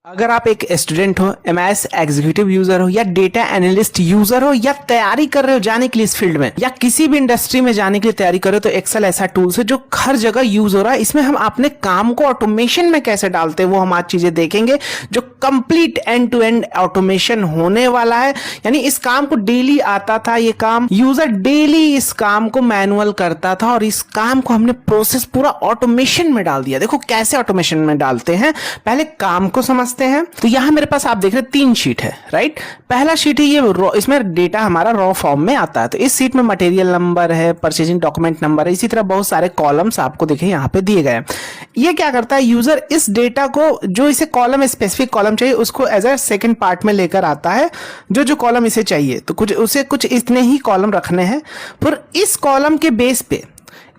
अगर आप एक स्टूडेंट हो, एमएस एग्जीक्यूटिव यूजर हो या डेटा एनालिस्ट यूजर हो या तैयारी कर रहे हो जाने के लिए इस फील्ड में या किसी भी इंडस्ट्री में जाने के लिए तैयारी कर रहे हो, तो एक्सेल ऐसा टूल्स है जो हर जगह यूज हो रहा है। इसमें हम अपने काम को ऑटोमेशन में कैसे डालते हैं वो हम आज चीजें देखेंगे, जो complete end to end automation होने वाला है। यानी इस काम को डेली आता था, ये काम यूजर डेली इस काम को मैनुअल करता था और इस काम को हमने प्रोसेस पूरा ऑटोमेशन में डाल दिया। देखो कैसे ऑटोमेशन में डालते हैं, पहले काम को समझते हैं। तो यहां मेरे पास आप देख रहे हैं 3 शीट है, राइट। पहला शीट है ये इसमें डेटा हमारा रॉ फॉर्म में आता है। तो इस शीट में मटेरियल नंबर है, परचेजिंग डॉक्यूमेंट नंबर है, इसी तरह बहुत सारे कॉलम्स आपको दिखे यहाँ पे दिए गए हैं। ये क्या करता है, यूजर इस डेटा को जो इसे कॉलम स्पेसिफिक कॉलम चाहिए उसको एज अ सेकंड पार्ट में लेकर आता है। जो कॉलम इसे चाहिए तो कुछ इतने ही कॉलम रखने हैं। फिर इस कॉलम के बेस पे,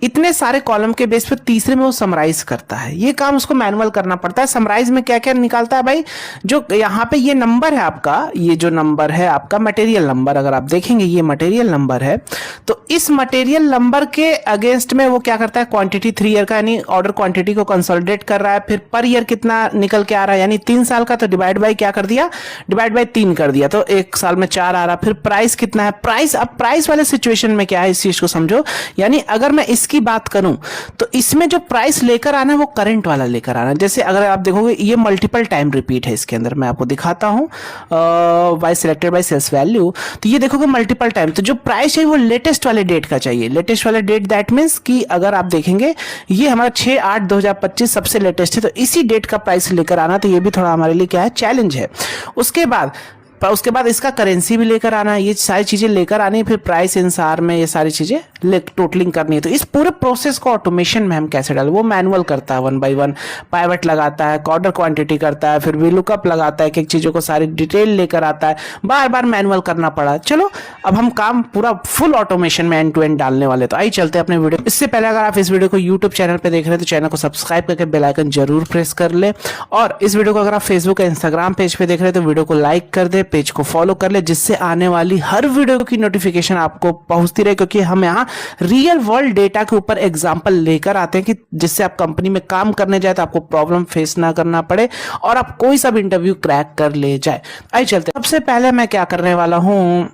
इतने सारे कॉलम के बेस पे तीसरे में वो समराइज करता है। ये काम उसको मैनुअल करना पड़ता है। समराइज में क्या क्या निकालता है भाई, जो यहाँ पे ये नंबर है आपका, ये जो नंबर है आपका मटेरियल नंबर, अगर आप देखेंगे ये मटेरियल नंबर है, तो इस मटेरियल नंबर के अगेंस्ट में वो क्या करता है, क्वांटिटी 3 ईयर का यानी ऑर्डर क्वांटिटी को कंसोलिडेट कर रहा है। फिर पर ईयर कितना निकल के आ रहा है, यानी 3 साल का, तो डिवाइड बाई क्या कर दिया, डिवाइड बाई 3 कर दिया, तो 1 साल में 4 आ रहा। फिर प्राइस कितना है, प्राइस, अब प्राइस वाले सिचुएशन में क्या है इस चीज को समझो। यानी अगर मैं की बात करूं तो इसमें जो प्राइस लेकर आना है वो करंट वाला लेकर आना है। जैसे अगर आप देखोगे ये मल्टीपल टाइम रिपीट है, इसके अंदर मैं आपको दिखाता हूं by selected by sales value. तो ये देखोगे मल्टीपल टाइम, तो जो प्राइस है वो लेटेस्ट वाले डेट का चाहिए। लेटेस्ट वाले डेट दैट मींस कि अगर आप देखेंगे ये हमारा 6/8/2025 सबसे लेटेस्ट है, तो इसी डेट का प्राइस लेकर आना, तो ये भी थोड़ा हमारे लिए क्या है, चैलेंज है। उसके बाद इसका करेंसी भी लेकर आना है, ये सारी चीजें लेकर आनी है। फिर प्राइस इंसार में ये सारी चीजें टोटलिंग करनी है। तो इस पूरे प्रोसेस को ऑटोमेशन में हम कैसे डालें, वो मैनुअल करता है 1 by 1, पाइवट लगाता है, ऑर्डर क्वांटिटी करता है, फिर वीलुकअप लगाता है, एक चीजों को सारी डिटेल लेकर आता है, बार बार मैनुअल करना पड़ा। चलो अब हम काम पूरा फुल ऑटोमेशन में एंड टू एंड डालने वाले। तो आइए चलते हैं अपने वीडियो। इससे पहले अगर आप इस वीडियो को यूट्यूब चैनल पर देख रहे हैं तो चैनल को सब्सक्राइब करके बेल आइकन जरूर प्रेस कर ले, और इस वीडियो को अगर आप फेसबुक या इंस्टाग्राम पेज पे देख रहे हैं तो वीडियो को लाइक कर दे, पेज को फॉलो कर ले, जिससे आने वाली हर वीडियो की नोटिफिकेशन आपको पहुंचती रहे। क्योंकि हम यहाँ रियल वर्ल्ड डेटा के ऊपर एग्जांपल लेकर आते हैं कि जिससे आप कंपनी में काम करने जाए तो आपको प्रॉब्लम फेस ना करना पड़े और आप कोई सा भी इंटरव्यू क्रैक कर ले जाए। आइए चलते हैं। सबसे पहले मैं क्या करने वाला हूं,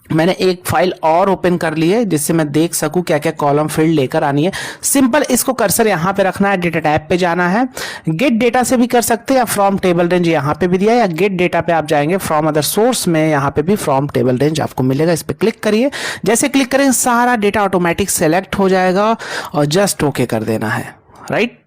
मैंने एक फाइल और ओपन कर ली है जिससे मैं देख सकूं क्या क्या कॉलम फील्ड लेकर आनी है। सिंपल, इसको कर्सर यहां पे रखना है, डेटा टैब पे जाना है, गेट डेटा से भी कर सकते हैं या फ्रॉम टेबल रेंज यहां पे भी दिया है, या गेट डेटा पे आप जाएंगे फ्रॉम अदर सोर्स में, यहां पे भी फ्रॉम टेबल रेंज आपको मिलेगा। इस पे क्लिक करिए, जैसे क्लिक करेंगे सारा डेटा ऑटोमेटिक सेलेक्ट हो जाएगा और जस्ट ओके कर देना है, राइट।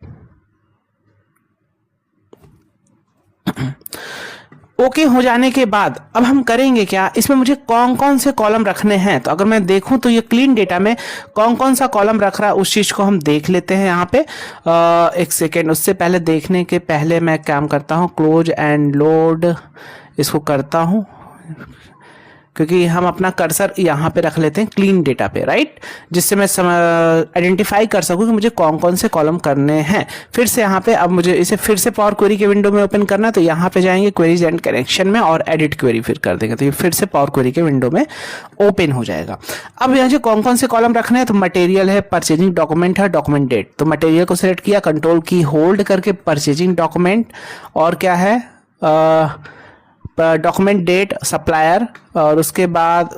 ओके हो जाने के बाद अब हम करेंगे क्या, इसमें मुझे कौन कौन से कॉलम रखने हैं। तो अगर मैं देखूं तो ये क्लीन डेटा में कौन कौन सा कॉलम रख रहा है उस चीज को हम देख लेते हैं यहाँ पे। एक सेकेंड, उससे पहले देखने के पहले मैं काम करता हूँ, क्लोज एंड लोड इसको करता हूँ, क्योंकि हम अपना कर्सर यहाँ पे रख लेते हैं क्लीन डेटा पे, राइट, जिससे मैं आइडेंटिफाई कर सकूं कि मुझे कौन कौन से कॉलम करने हैं। फिर से यहाँ पे अब मुझे इसे फिर से पावर क्वेरी के विंडो में ओपन करना है, तो यहाँ पे जाएंगे क्वेरीज एंड कनेक्शन में और एडिट क्वेरी फिर कर देंगे, तो ये फिर से पावर क्वेरी के विंडो में ओपन हो जाएगा। अब यहाँ से कौन कौन से कॉलम रखने हैं, तो मटेरियल है, परचेजिंग डॉक्यूमेंट है, डॉक्यूमेंट डेट। तो मटेरियल को सिलेक्ट किया, कंट्रोल की होल्ड करके परचेजिंग डॉक्यूमेंट, और क्या है डॉक्यूमेंट डेट, सप्लायर, और उसके बाद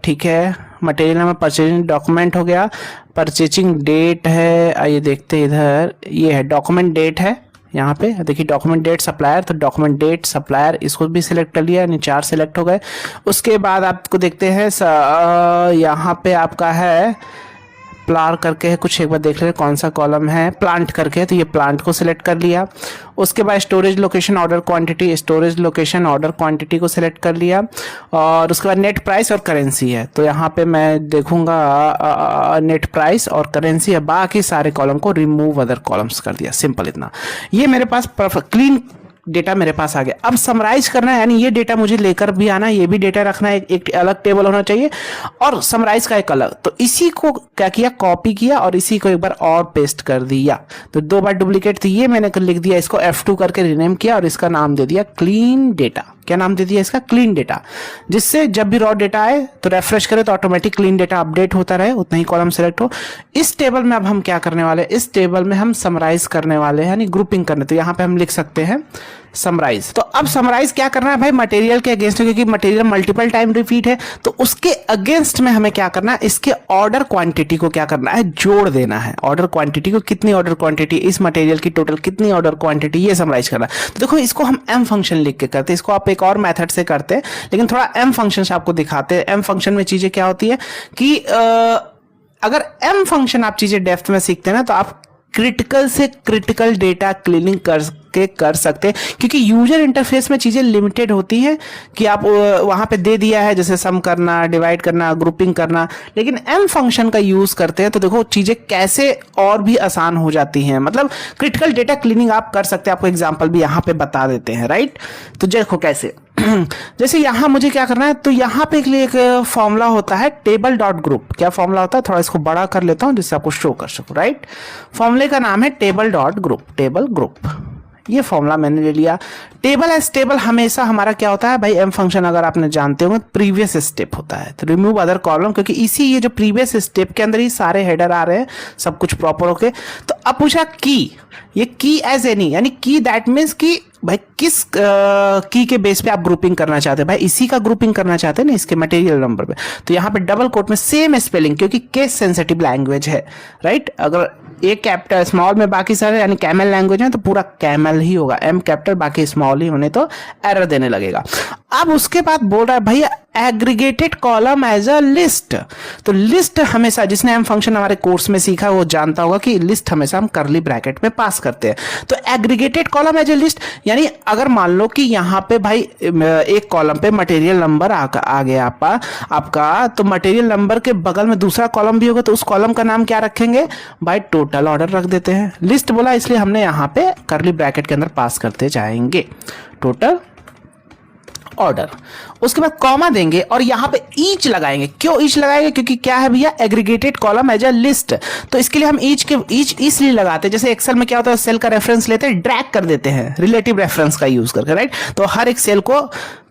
ठीक है मटेरियल नंबर, परचेजिंग डॉक्यूमेंट हो गया, परचेजिंग डेट है, आइए देखते हैं इधर, ये है डॉक्यूमेंट डेट है, यहाँ पे देखिए डॉक्यूमेंट डेट सप्लायर, तो डॉक्यूमेंट डेट सप्लायर इसको भी सिलेक्ट कर लिया, यानी 4 सिलेक्ट हो गए। उसके बाद आपको देखते हैं यहाँ पे आपका है प्लार करके है कुछ, एक बार देख लें कौन सा कॉलम है, प्लांट करके, तो ये प्लांट को सिलेक्ट कर लिया। उसके बाद storage location order quantity, storage location order quantity को सिलेक्ट कर लिया, और उसके बाद नेट प्राइस और करेंसी है, तो यहाँ पे मैं देखूंगा नेट प्राइस और करेंसी है, बाकी सारे कॉलम को रिमूव अदर कॉलम्स कर दिया। सिंपल इतना, ये मेरे पास परफेक्ट क्लीन डेटा मेरे पास आ गया। अब समराइज करना है, यानी ये डेटा मुझे लेकर भी आना है, ये भी डेटा रखना है, एक अलग टेबल होना चाहिए, और समराइज का एक अलग। तो इसी को क्या किया, कॉपी किया और इसी को एक बार और पेस्ट कर दिया, तो 2 बार डुप्लीकेट थी, ये मैंने लिख दिया, इसको F2 करके रीनेम किया और इसका नाम दे दिया क्लीन डेटा। क्या नाम दे दिया इसका, क्लीन डेटा, जिससे जब भी रॉ डेटा आए तो रेफ्रेश करे तो ऑटोमेटिक क्लीन डेटा अपडेट होता रहे, उतना ही कॉलम सेलेक्ट हो। इस टेबल में अब हम क्या करने वाले, इस टेबल में हम समराइज करने वाले हैं, यानी ग्रुपिंग करने। तो यहाँ पे हम लिख सकते हैं समराइज। तो अब समराइज क्या करना है भाई, मटेरियल के अगेंस्ट, क्योंकि मटेरियल मल्टीपल टाइम रिपीट है तो उसके अगेंस्ट में हमें क्या करना है, इसके ऑर्डर क्वांटिटी को क्या करना है, जोड़ देना है। ऑर्डर क्वांटिटी को, कितनी ऑर्डर क्वांटिटी, इस मटेरियल की टोटल कितनी ऑर्डर क्वांटिटी, ये समराइज करना है। तो देखो इसको हम एम फंक्शन लिख के करते हैं, इसको आप एक और मेथड से करते हैं, लेकिन थोड़ा एम फंक्शन से आपको दिखाते हैं। एम फंक्शन में चीजें क्या होती है कि अगर एम फंक्शन आप चीजें डेप्थ में सीखते हैं ना तो आप क्रिटिकल से क्रिटिकल डेटा क्लीनिंग कर सकते हैं, क्योंकि यूजर इंटरफेस में चीजें लिमिटेड होती हैं कि आप वहां पे दे दिया है जैसे सम करना, डिवाइड करना, ग्रुपिंग करना, लेकिन एम फंक्शन का यूज करते हैं तो देखो चीजें कैसे और भी आसान हो जाती हैं। मतलब क्रिटिकल डेटा क्लीनिंग आप कर सकते हैं, आपको एग्जांपल भी यहां पे बता देते हैं, राइट। तो देखो कैसे जैसे यहां मुझे क्या करना है, तो यहां पे एक फॉर्मूला होता है टेबल डॉट ग्रुप। क्या फॉर्मूला होता है, थोड़ा इसको बड़ा कर लेता हूं जिससे आपको शो कर सकूं, राइट। फॉर्मूले का नाम है table dot group, table group, ये फॉर्मूला मैंने ले लिया। टेबल एज टेबल हमेशा हमारा क्या होता है भाई, एम फंक्शन अगर आपने जानते हो प्रीवियस स्टेप होता है, तो रिमूव अदर कॉलम, क्योंकि इसी ये जो प्रीवियस स्टेप के अंदर ही सारे हेडर आ रहे हैं, सब कुछ प्रॉपर होके। तो अब पूछा की, ये की एज एनी, यानी की दैट मीन्स की भाई किस की के बेस पे आप ग्रुपिंग करना चाहते हैं, भाई इसी का ग्रुपिंग करना चाहते हैं ना, इसके मटेरियल नंबर पे। तो यहाँ पे डबल कोट में सेम स्पेलिंग, क्योंकि केस सेंसिटिव लैंग्वेज है, राइट। अगर एक कैपिटल स्मॉल में बाकी सारे यानी कैमल लैंग्वेज है तो पूरा कैमल ही होगा, एम कैपिटल बाकी स्मॉल ही होने तो एरर देने लगेगा। अब उसके बाद बोल रहा है भैया aggregated column as a list. तो लिस्ट हमेशा, जिसने एम फंक्शन हमारे कोर्स में सीखा वो जानता होगा कि लिस्ट हमेशा हम करली ब्रैकेट में पास करते हैं। तो aggregated column as a list, यानी अगर मान लो कि यहाँ पे भाई एक कॉलम पे मटेरियल नंबर आ गया आपका, तो मटेरियल नंबर के बगल में दूसरा कॉलम भी होगा, तो उस कॉलम का नाम क्या रखेंगे भाई, टोटल ऑर्डर रख देते हैं। लिस्ट बोला इसलिए हमने यहाँ पे करली ब्रैकेट के अंदर पास करते जाएंगे टोटल ऑर्डर। उसके बाद कॉमा देंगे और यहां पे ईच लगाएंगे। क्यों ईच लगाएंगे, क्योंकि क्या है भैया, aggregated column as a list. तो इसके लिए हम ईच इसलिए लगाते हैं, जैसे एक्सेल में क्या होता है, सेल का रेफरेंस लेते हैं, ड्रैग कर देते हैं रिलेटिव रेफरेंस का यूज करके, राइट। तो हर एक सेल को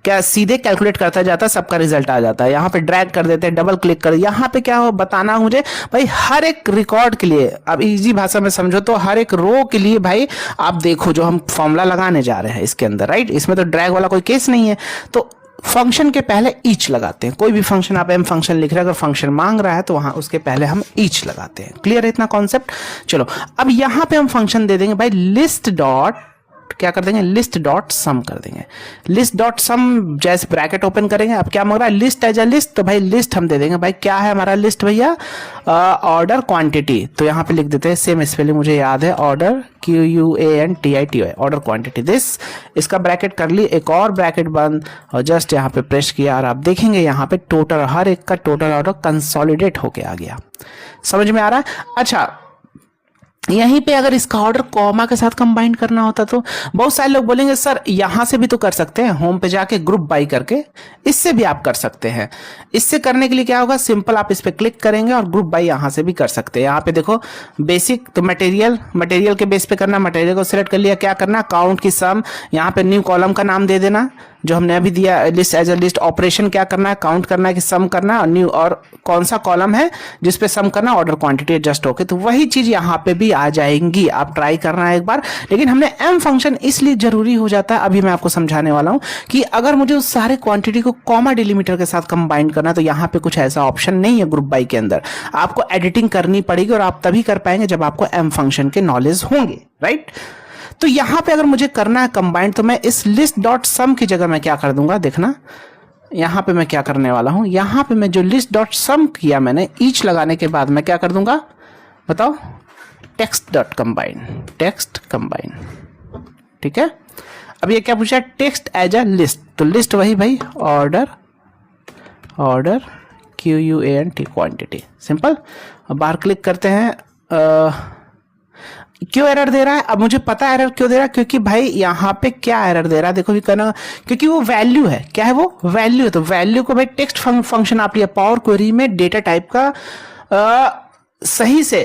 क्या सीधे कैलकुलेट करता जाता है, सबका रिजल्ट आ जाता है। यहाँ पे ड्रैग कर देते हैं, डबल क्लिक कर, यहाँ पे क्या हो बताना मुझे भाई, हर एक रिकॉर्ड के लिए, अब इजी भाषा में समझो तो हर एक रो के लिए भाई आप देखो जो हम फॉर्मूला लगाने जा रहे हैं इसके अंदर, राइट। इसमें तो ड्रैग वाला कोई केस नहीं है, तो फंक्शन के पहले ईच लगाते हैं। कोई भी फंक्शन आप एम फंक्शन लिख रहे हैं, अगर फंक्शन मांग रहा है तो वहां उसके पहले हम ईच लगाते हैं। क्लियर है इतना कॉन्सेप्ट। चलो अब यहां पे हम फंक्शन दे देंगे भाई लिस्ट डॉट, क्या कर देंगे, लिस्ट डॉट सम कर देंगे। लिस्ट डॉट सम जैसे ब्रैकेट ओपन करेंगे, अब क्या मांग रहा है, लिस्ट एज अ लिस्ट, तो भाई लिस्ट हम दे देंगे। भाई क्या है हमारा लिस्ट भैया, ऑर्डर क्वांटिटी। तो यहाँ पे लिख देते हैं, सेम स्पेलिंग मुझे याद है, order QUANTITY, order quantity this. इसका ब्रैकेट कर ली, एक और ब्रैकेट बंद और जस्ट यहाँ पे प्रेस किया और आप देखेंगे यहाँ पे टोटल, हर एक का टोटल ऑर्डर कंसोलिडेट होके आ गया। समझ में आ रहा है। अच्छा यहीं पे अगर इसका ऑर्डर कॉमा के साथ कंबाइन करना होता तो बहुत सारे लोग बोलेंगे सर यहां से भी तो कर सकते हैं, होम पे जाके ग्रुप बाई करके, इससे भी आप कर सकते हैं। इससे करने के लिए क्या होगा, सिंपल आप इस पे क्लिक करेंगे और ग्रुप बाई यहां से भी कर सकते हैं। यहाँ पे देखो बेसिक, तो मटेरियल के बेस पे करना, मटेरियल को सिलेक्ट कर लिया, क्या करना, काउंट की सम, यहाँ पे न्यू कॉलम का नाम दे देना जो हमने अभी दिया, list as a list. Operation क्या करना है, काउंट करना है कि सम करना है, और न्यू और कौन सा कॉलम है जिसपे सम करना, ऑर्डर क्वांटिटी एडजस्ट होके, तो वही चीज यहाँ पे भी आ जाएंगी। आप ट्राई करना है एक बार। लेकिन हमने एम फंक्शन इसलिए जरूरी हो जाता है, अभी मैं आपको समझाने वाला हूं, कि अगर मुझे उस सारे क्वांटिटी को कॉमा डिलीमीटर के साथ कंबाइन करना, तो यहाँ पे कुछ ऐसा ऑप्शन नहीं है ग्रुप बाई के अंदर। आपको एडिटिंग करनी पड़ेगी और आप तभी कर पाएंगे जब आपको एम फंक्शन के नॉलेज होंगे, राइट। तो यहां पे अगर मुझे करना है कंबाइंड, तो मैं इस लिस्ट डॉट सम की जगह मैं क्या कर दूंगा, देखना यहां पे मैं क्या करने वाला हूं, यहां पे मैं जो लिस्ट डॉट सम किया मैंने ईच लगाने के बाद मैं क्या कर दूंगा बताओ, text dot combine, text combine. ठीक है। अब ये क्या पूछा, टेक्स्ट एज अ लिस्ट, तो लिस्ट वही भाई, ऑर्डर QUANT क्वांटिटी, सिंपल। अब बाहर क्लिक करते हैं। क्यों एरर दे रहा है, अब मुझे पता है एरर क्यों दे रहा है, क्योंकि भाई यहाँ पे क्या एरर दे रहा है, देखो भी कहना, क्योंकि वो वैल्यू है। क्या है वो, वैल्यू है। तो वैल्यू को भाई टेक्स्ट फंक्शन आप लिया, पावर क्वेरी में डेटा टाइप का सही से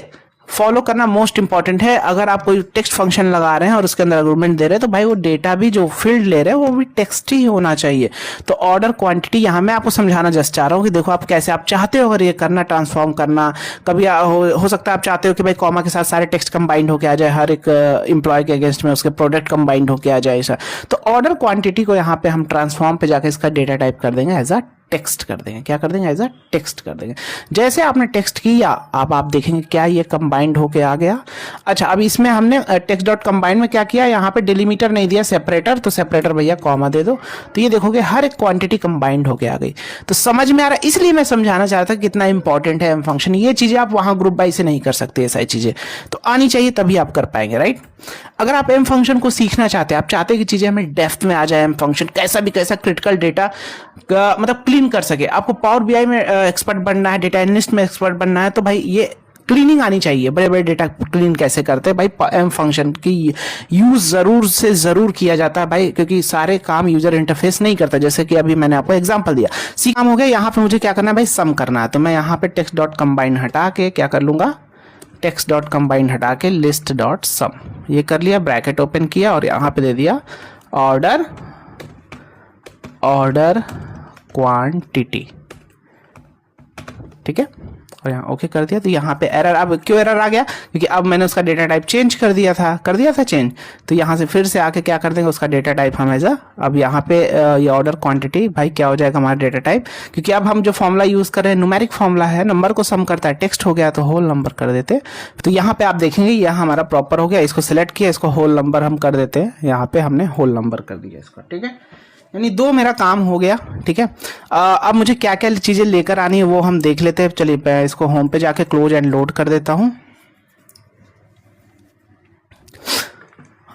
फॉलो करना मोस्ट इंपॉर्टेंट है। अगर आप कोई टेक्स्ट फंक्शन लगा रहे हैं और उसके अंदर आर्गुमेंट दे रहे हैं तो भाई वो डेटा भी जो फील्ड ले रहे हैं वो भी टेक्स्ट ही होना चाहिए। तो ऑर्डर क्वांटिटी यहाँ मैं आपको समझाना जस्ट चाह रहा हूँ कि देखो आप कैसे आप चाहते हो अगर ये करना ट्रांसफॉर्म करना। कभी हो सकता है आप चाहते हो कि भाई कॉमा के साथ सारे टेक्स्ट कंबाइंड होके आ जाए, हर एक एम्प्लॉय के अगेंस्ट में उसके प्रोडक्ट कंबाइंड होके आ जाए ऐसा। तो ऑर्डर क्वांटिटी को यहाँ पे हम ट्रांसफॉर्म पे जाके इसका डेटा टाइप कर देंगे एज अ टेक्स्ट कर देंगे। क्या कर देंगे? एज अ टेक्स्ट कर देंगे। जैसे आपने टेक्स्ट किया अब आप देखेंगे क्या ये कंबाइंड होके आ गया। अच्छा, अब इसमें हमने टेक्स्ट डॉट कंबाइंड में क्या किया, यहाँ पे डिलीमीटर नहीं दिया, सेपरेटर, तो सेपरेटर भैया कॉमा दे दो। तो ये देखोगे हर एक क्वांटिटी कंबाइंड होके आ गई। तो समझ में आ रहा है, इसलिए मैं समझाना चाह रहा था कितना इंपॉर्टेंट है एम फंक्शन। ये चीजें आप वहां ग्रुप बाई से नहीं कर सकते, ये सारी चीजें तो आनी चाहिए तभी आप कर पाएंगे, राइट। अगर आप एम फंक्शन को सीखना चाहते हैं, आप चाहते हैं कि चीजें हमें डेप्थ में आ जाए, एम फंक्शन कैसा भी कैसा क्रिटिकल डेटा मतलब क्लीन कर सके। आपको पावर बीआई में एक्सपर्ट बनना है, डेटा एनालिस्ट में एक्सपर्ट बनना है, तो भाई ये क्लीनिंग आनी चाहिए। बड़े बड़े डेटा क्लीन कैसे करते हैं भाई, एम फंक्शन की यूज जरूर से जरूर किया जाता है भाई, क्योंकि सारे काम यूजर इंटरफेस नहीं करता। जैसे कि अभी मैंने आपको एग्जांपल दिया, सी काम हो गया। यहाँ पे मुझे क्या करना है भाई, सम करना है। तो मैं यहाँ पे टेक्स्ट डॉट कंबाइन हटा के क्या कर लूंगा, टेक्स्ट डॉट कंबाइन हटा के लिस्ट डॉट सम, ये कर लिया, ब्रैकेट ओपन किया और यहाँ पे दे दिया ऑर्डर क्वांटिटी, ठीक है, और यहाँ ओके कर दिया। तो यहाँ पे एरर, अब क्यों एरर आ गया, क्योंकि अब मैंने उसका डेटा टाइप चेंज कर दिया था चेंज। तो यहाँ से फिर से आके क्या कर देंगे, उसका डेटा टाइप हम एज अब यहाँ पे ये ऑर्डर क्वांटिटी भाई क्या हो जाएगा हमारा डेटा टाइप, क्योंकि अब हम जो फॉर्मूला यूज कर रहे हैं न्यूमेरिक फॉर्मूला है, नंबर को सम करता है, टेक्स्ट हो गया तो होल नंबर कर देते। तो यहाँ पे आप देखेंगे यहाँ हमारा प्रॉपर हो गया, इसको सिलेक्ट किया, इसको होल नंबर हम कर देते हैं, यहाँ पे हमने होल नंबर कर दिया इसको, ठीक है। यानी दो मेरा काम हो गया, ठीक है। अब मुझे क्या क्या चीजें लेकर आनी है वो हम देख लेते हैं। चलिए मैं इसको होम पे जाके क्लोज एंड लोड कर देता हूं।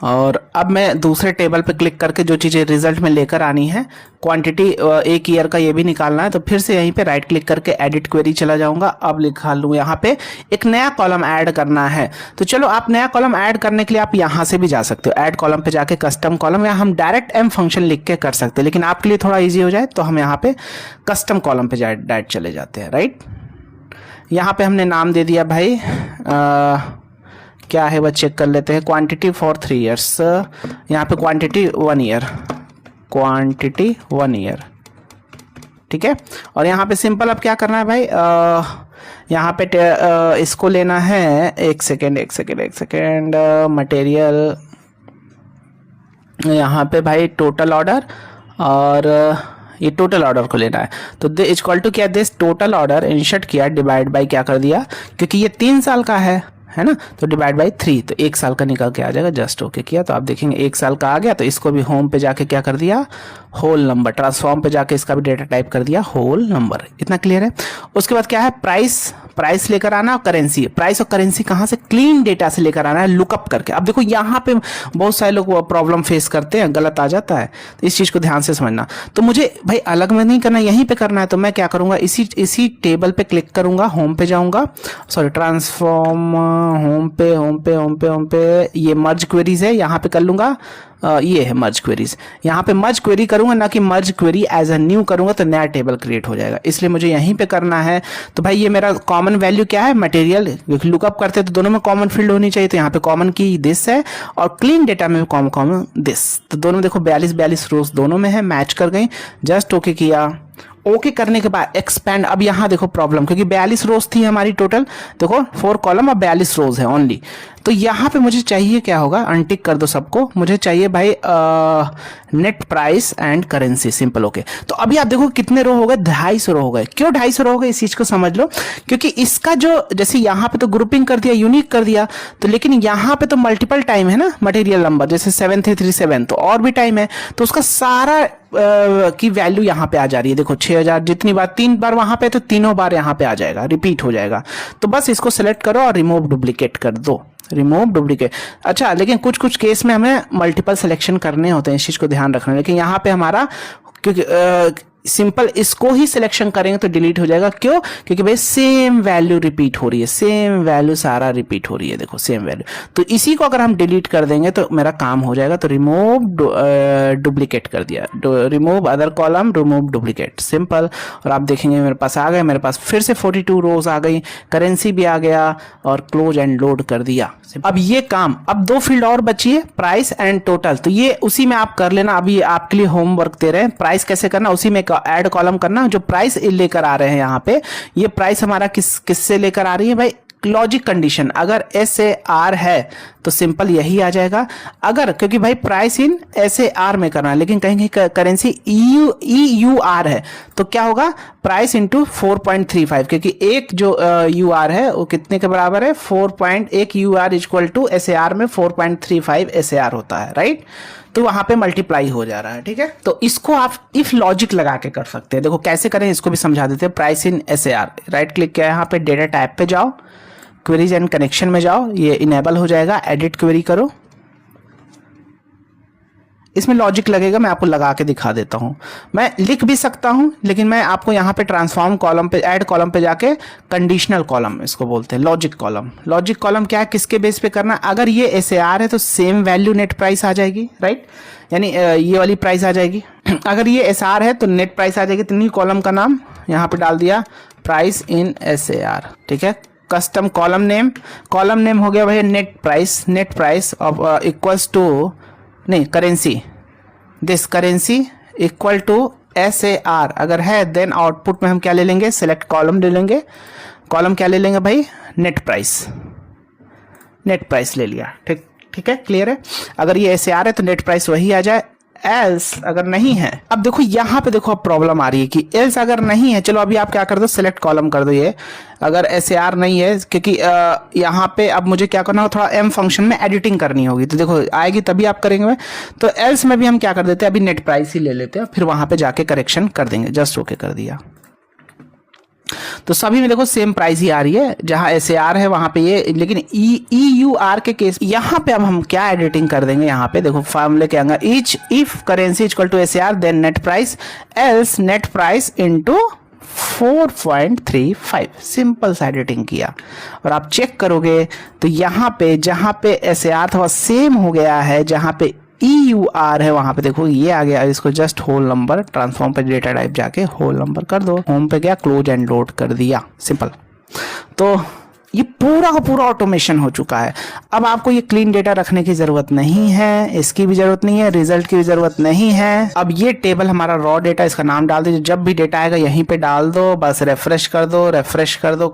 और अब मैं दूसरे टेबल पे क्लिक करके जो चीज़ें रिजल्ट में लेकर आनी है, क्वांटिटी एक ईयर का ये भी निकालना है, तो फिर से यहीं पे राइट क्लिक करके एडिट क्वेरी चला जाऊंगा। अब लिखा लूँ यहाँ पे एक नया कॉलम ऐड करना है। तो चलो आप नया कॉलम ऐड करने के लिए आप यहाँ से भी जा सकते हो, ऐड कॉलम पे जाके कस्टम कॉलम, या हम डायरेक्ट एम फंक्शन लिख के कर सकते हैं, लेकिन आपके लिए थोड़ा ईजी हो जाए तो हम यहाँ पे कस्टम कॉलम पे डायरेक्ट चले जाते हैं, राइट। यहाँ पे हमने नाम दे दिया भाई क्या है वह चेक कर लेते हैं, क्वांटिटी फॉर 3 ईयर्स, यहाँ पे क्वांटिटी 1 ईयर, क्वांटिटी 1 ईयर, ठीक है। और यहाँ पे सिंपल अब क्या करना है भाई, यहाँ पे इसको लेना है, एक सेकेंड मटेरियल, यहाँ पे भाई टोटल ऑर्डर, और ये टोटल ऑर्डर को लेना है। तो इक्वल टू क्या, दिस टोटल ऑर्डर इंसर्ट किया, डिवाइड बाय क्या कर दिया, क्योंकि ये 3 साल का है ना, तो डिवाइड बाय 3, तो 1 साल का निकल के आ जाएगा। जस्ट ओके किया तो आप देखेंगे 1 साल का आ गया। तो इसको भी होम पे जाके क्या कर दिया, होल नंबर, ट्रांसफॉर्म पे जाके इसका भी डेटा टाइप कर दिया होल नंबर। इतना क्लियर है। उसके बाद क्या है, प्राइस लेकर आना, और करेंसी, प्राइस और करेंसी कहाँ से, क्लीन डेटा से लेकर आना है, लुकअप करके। अब देखो यहाँ पे बहुत सारे लोग प्रॉब्लम फेस करते हैं, गलत आ जाता है, तो इस चीज को ध्यान से समझना। तो मुझे भाई अलग में नहीं करना, यहीं पे करना है। तो मैं क्या करूंगा, इसी टेबल पे क्लिक करूंगा, होम पे जाऊंगा, सॉरी ट्रांसफॉर्म, होम पे ये मर्ज क्वेरीज है, यहाँ पे कर लूंगा, ये है मर्ज क्वेरीज, यहाँ पे मर्ज क्वेरी करूंगा, ना कि मर्ज क्वेरी एज अ न्यू करूंगा तो नया टेबल क्रिएट हो जाएगा, इसलिए मुझे यहीं पे करना है। तो भाई ये मेरा कॉमन वैल्यू क्या है, मटेरियल, लुकअप करते हैं तो दोनों में कॉमन फील्ड होनी चाहिए, तो यहाँ पे कॉमन की दिस है, और क्लीन डेटा में कॉमन दिस, तो दोनों देखो 42 रोज दोनों में है, मैच कर गई। जस्ट ओके किया, ओके करने के बाद एक्सपैंड, अब यहाँ देखो प्रॉब्लम, क्योंकि 42 रोज थी हमारी टोटल, देखो 4 कॉलम और 42 रोज है ओनली। तो यहाँ पे मुझे चाहिए क्या होगा, अनटिक कर दो सबको, मुझे चाहिए भाई net price and currency, simple. Okay, तो अभी आप देखो कितने रो हो गए, 250 रो हो गए। क्यों 250 रो हो गए, इस चीज को समझ लो, क्योंकि इसका जो जैसे यहाँ पे तो ग्रुपिंग कर दिया, यूनिक कर दिया, तो लेकिन यहाँ पे तो मल्टीपल टाइम है ना मटेरियल नंबर, जैसे 7337, तो और भी टाइम है, तो उसका सारा की वैल्यू यहाँ पे आ जा रही है। देखो 6000 जितनी बार, 3 बार वहां पे, तो तीनों बार यहाँ पे आ जाएगा, रिपीट हो जाएगा। तो बस इसको सेलेक्ट करो और रिमूव डुप्लीकेट कर दो, रिमूव डुप्लीकेट। अच्छा, लेकिन कुछ केस में हमें मल्टीपल सिलेक्शन करने होते हैं, इस चीज को ध्यान रखना। लेकिन यहाँ पे हमारा क्योंकि सिंपल इसको ही सिलेक्शन करेंगे तो डिलीट हो जाएगा। क्यों? क्योंकि भाई सेम वैल्यू रिपीट हो रही है, सेम वैल्यू सारा रिपीट हो रही है, देखो सेम वैल्यू। तो इसी को अगर हम डिलीट कर देंगे तो मेरा काम हो जाएगा। तो रिमूव डुप्लीकेट कर दिया, remove other column, remove duplicate, simple. और आप देखेंगे मेरे पास आ गए, मेरे पास फिर से 42 रोज आ गई, करेंसी भी आ गया और क्लोज एंड लोड कर दिया। अब ये काम, अब 2 फील्ड और बची है, प्राइस एंड टोटल। तो ये उसी में आप कर लेना, अभी आपके लिए होमवर्क दे रहे हैं। प्राइस कैसे करना, उसी में ऐड कॉलम करना। जो प्राइस लेकर आ रहे हैं यहाँ पे, ये प्राइस हमारा किससे लेकर आ रही है भाई, लॉजिक कंडीशन। अगर SAR है तो सिंपल यही आ जाएगा। अगर, क्योंककि भाई प्राइस इन SAR में करना है, लेकिन कहीं करेंसी EUR है तो क्या होगा, प्राइस इंटू 4.35, क्योंकि एक जो UR है वो कितने के बराबर है, 4.1 UR इक्वल टू SAR में 4.35 SAR होता है, राइट। तो वहां पे मल्टीप्लाई हो जा रहा है, ठीक है। तो इसको आप इफ लॉजिक लगा के कर सकते हैं। देखो कैसे करें, इसको भी समझा देते हैं। Price in SAR, right click किया, यहाँ पे डेटा टाइप पे जाओ, क्वेरीज एंड कनेक्शन में जाओ, ये इनेबल हो जाएगा, एडिट क्वेरी करो। इसमें लॉजिक लगेगा, मैं आपको लगा के दिखा देता हूं। मैं लिख भी सकता हूं, लेकिन मैं आपको यहां पे ट्रांसफॉर्म कॉलम पे, ऐड कॉलम पे जाके कंडीशनल कॉलम इसको बोलते हैं, लॉजिक कॉलम। लॉजिक कॉलम क्या है, किसके बेस पे करना, अगर ये SAR है तो सेम वैल्यू नेट प्राइस आ जाएगी, राइट, यानी ये वाली प्राइस आ जाएगी। अगर ये SR है तो नेट प्राइस आ जाएगी। तो न्यू कॉलम का नाम यहाँ पे डाल दिया, प्राइस इन SAR, ठीक है। कस्टम कॉलम नेम हो गया भैया net price of equals to, नहीं, currency, this currency equal to SAR अगर है, देन आउटपुट में हम क्या ले लेंगे, सिलेक्ट कॉलम ले लेंगे। कॉलम क्या ले लेंगे भाई, नेट प्राइस ले लिया, ठीक है, क्लियर है। अगर ये SAR है तो नेट प्राइस वही आ जाए, एल्स अगर नहीं है। अब देखो यहाँ पे देखो, अब प्रॉब्लम आ रही है कि एल्स अगर नहीं है, चलो अभी आप क्या कर दो, सिलेक्ट कॉलम कर दो। ये अगर SAR नहीं है, क्योंकि यहाँ पे अब मुझे क्या करना होगा, थोड़ा M फंक्शन में एडिटिंग करनी होगी, तो देखो आएगी तभी आप करेंगे। तो एल्स में भी हम क्या कर देते हैं, अभी नेट प्राइस ही ले लेते हैं, फिर वहां पे जाके करेक्शन कर देंगे। जस्ट ओके कर दिया, तो सभी में देखो सेम प्राइस ही आ रही है। जहां SAR है वहां पे ये, लेकिन EUR के केस यहां पे अब हम क्या एडिटिंग कर देंगे, यहां पे देखो फॉर्मूले के अंदर each if currency equal to SAR then net price, else net price into 4.35, simple सा एडिटिंग किया। और आप चेक करोगे तो यहाँ पे जहां पे SAR था सेम हो गया है, जहां पे EUR है वहां पे देखो ये आ गया। इसको जस्ट होल नंबर, ट्रांसफॉर्म पे डेटा टाइप जाके होल नंबर कर दो, होम पे गया, क्लोज एंड लोड कर दिया, सिंपल। तो ये पूरा का पूरा ऑटोमेशन हो चुका है। अब आपको ये क्लीन डेटा रखने की जरूरत नहीं है, इसकी भी जरूरत नहीं है, रिजल्ट की भी जरूरत नहीं है। अब ये टेबल हमारा रॉ डेटा, इसका नाम डाल दीजिए, जब भी डेटा आएगा यहीं पे डाल दो, बस रिफ्रेश कर दो,